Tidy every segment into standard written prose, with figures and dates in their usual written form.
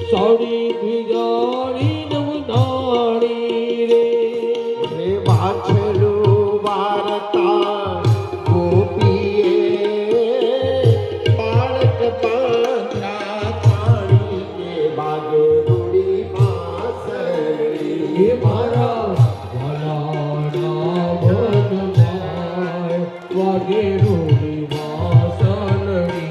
સાડી ભીજાડી નવનાળી રે વાછલું વારતા ગોપીએ બાળક પાંદડા થાળી બાગે રૂડી માસરી મારા ભલાના વનમાય વાગે રૂડી વાસણડી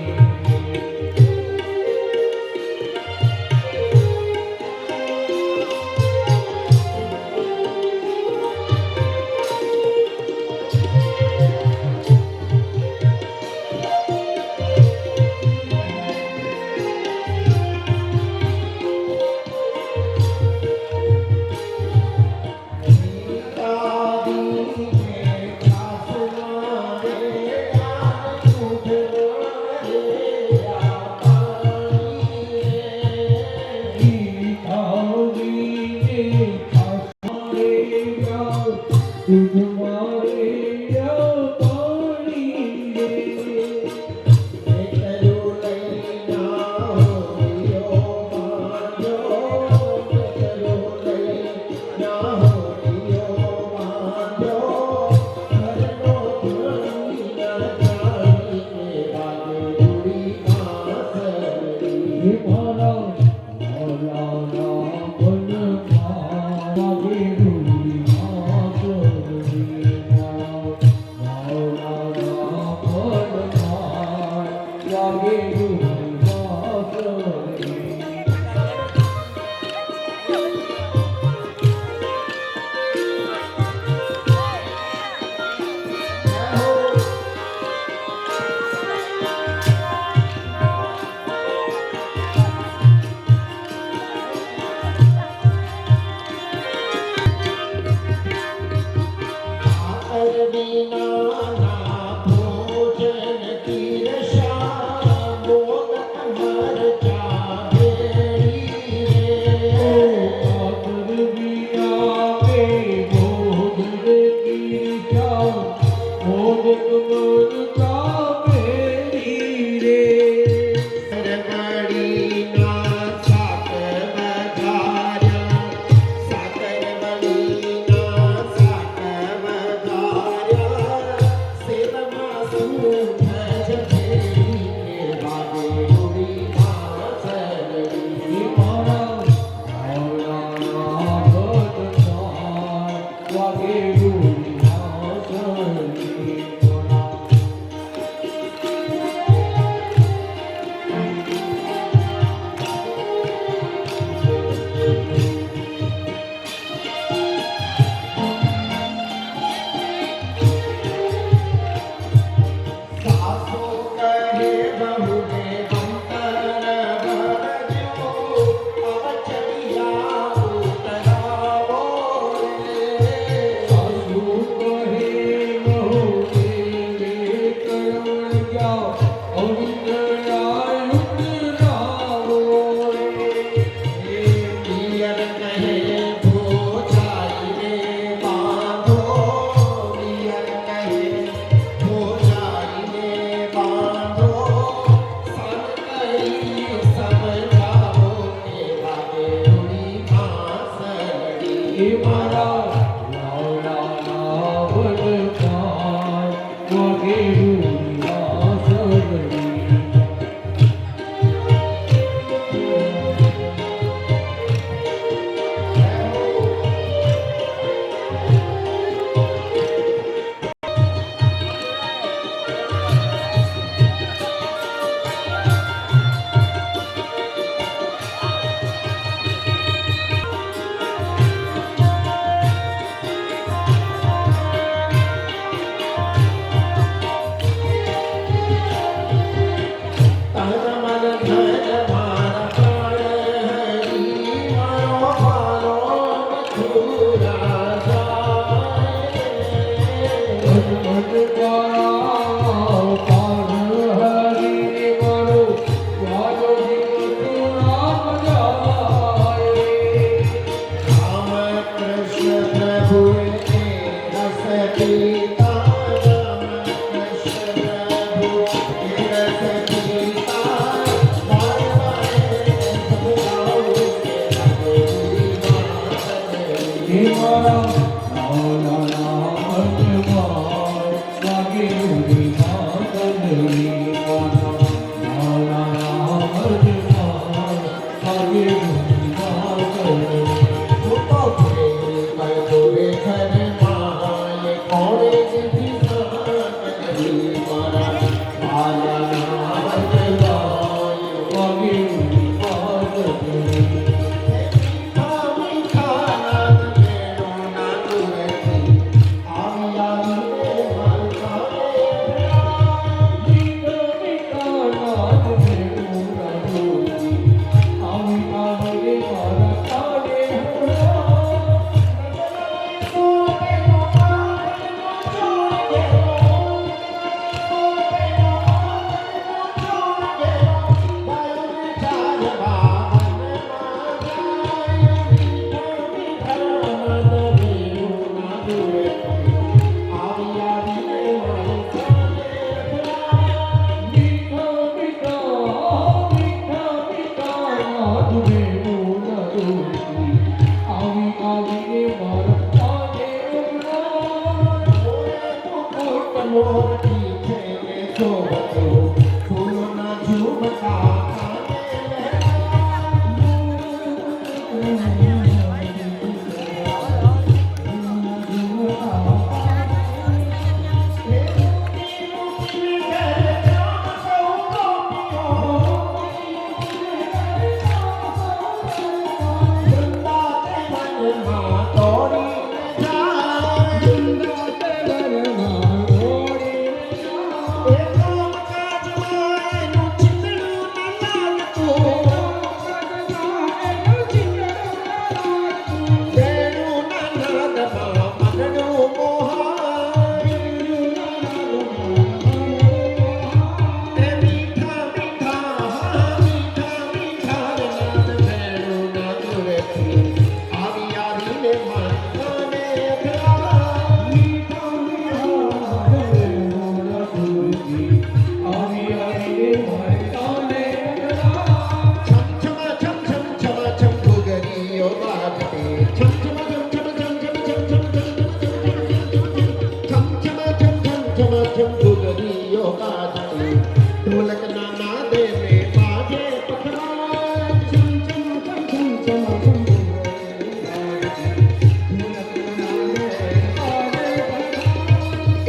ઢોલક ના નાદે में बाजे पखवाज छम छम छम छम छम छम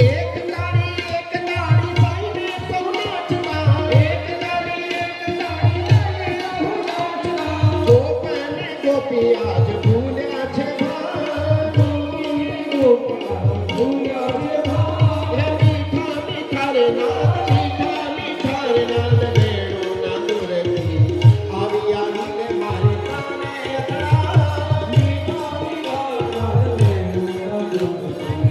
एक दाड़ी भाई ने सब नाचना एक दाड़ी सब नाचना गोपने गोपी आज भूल्या छे भूल्या छे मीठा मीठा रे नाद मीठा मीठा रे नाद वेणु नादुरती આવી આવીને મારે કાને અથડા મીઠા મીઠા નાદ વેણુ નાદુરતી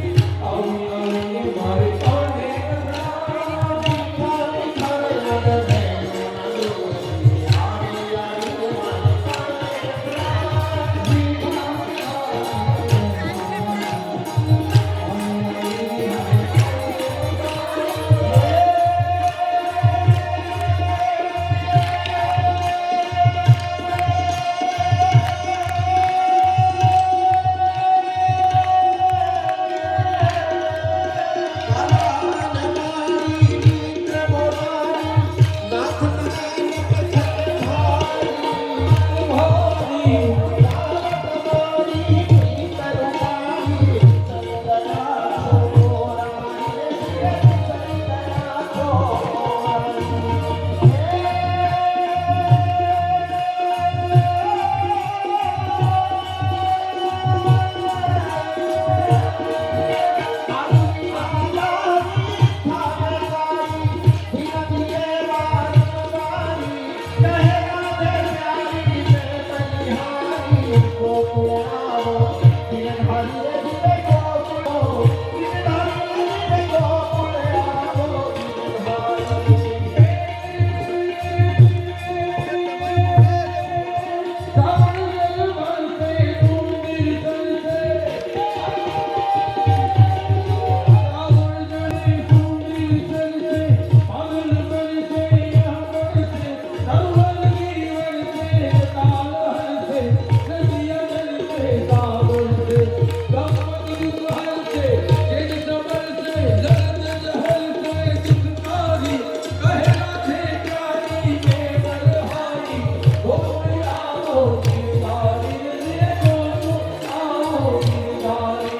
આવી આવીને મારે કાને અથડા મીઠા મીઠા રે નાદ વેણુ નાદુરતી આવી આવીને મારે કાને અથડા મીઠા ગિરધારી રે બોલો આવો ગિરધારી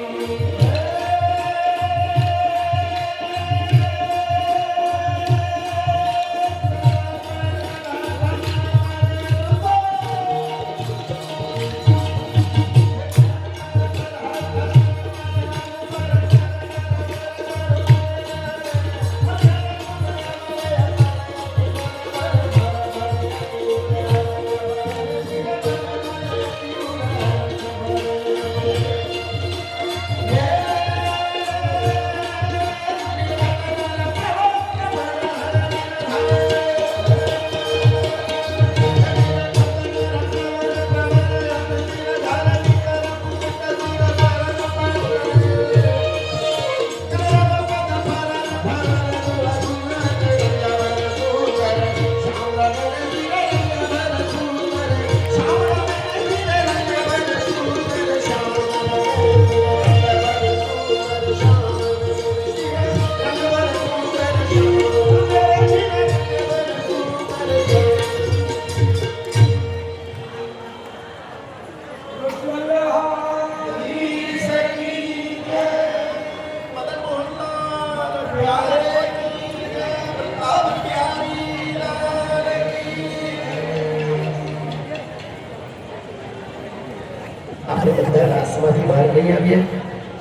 આપણે બધા રાસમાંથી બહાર નહીં આવીએ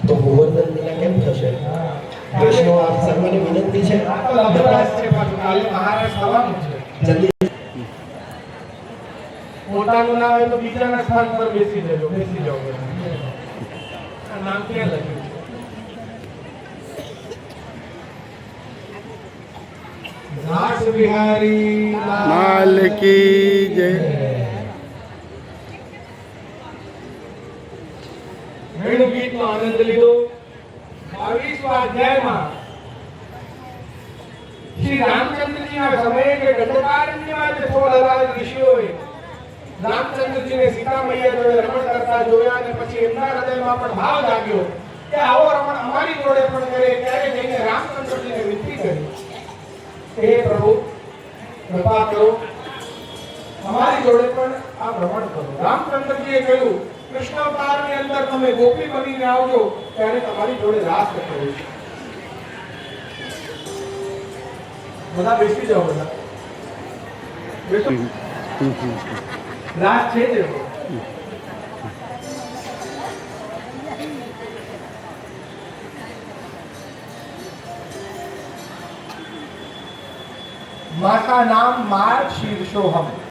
તો ગોવર્ધન લીલા કેમ થશે? વૈષ્ણવ આપ સર્વને વિનંતી છે જલ્દી પોતાનું ના હોય તો બીજાના સ્થાન પર બેસી જજો, બેસી જાઓ બધા. આ નામ ક્યાં લખ્યું છે? રાસ બિહારી લાલ કી જય. વેણુ ગીતનો આનંદ લીધો. 22મા અધ્યાયમાં શ્રી રામચંદ્રજીના સમયે કે દંડકારણ્યમાં જે 16,000 ઋષિઓએ રામચંદ્રજીને સીતા મૈયા જોડે રમણ કરતા જોયા અને પછી એમના હૃદયમાં પણ ભાવ જાગ્યો કે આવો રમણ અમારી જોડે પણ કરે. ત્યારે જઈને રામચંદ્રજીને વિનંતી કરી, હે પ્રભુ કૃપા કરો, અમારી જોડે પણ આ ભ્રમણ કરો. રામચંદ્રજીએ કહ્યું, કૃષ્ણ અવતારની અંદર તમે ગોપી બનીને આવજો, ત્યારે તમારી જોડે રાસ કરીશ. બધા બેસી જાઓ, બધા બેસો. રાસ છે જ એવો. माँ का नाम मार शीर्षोहम.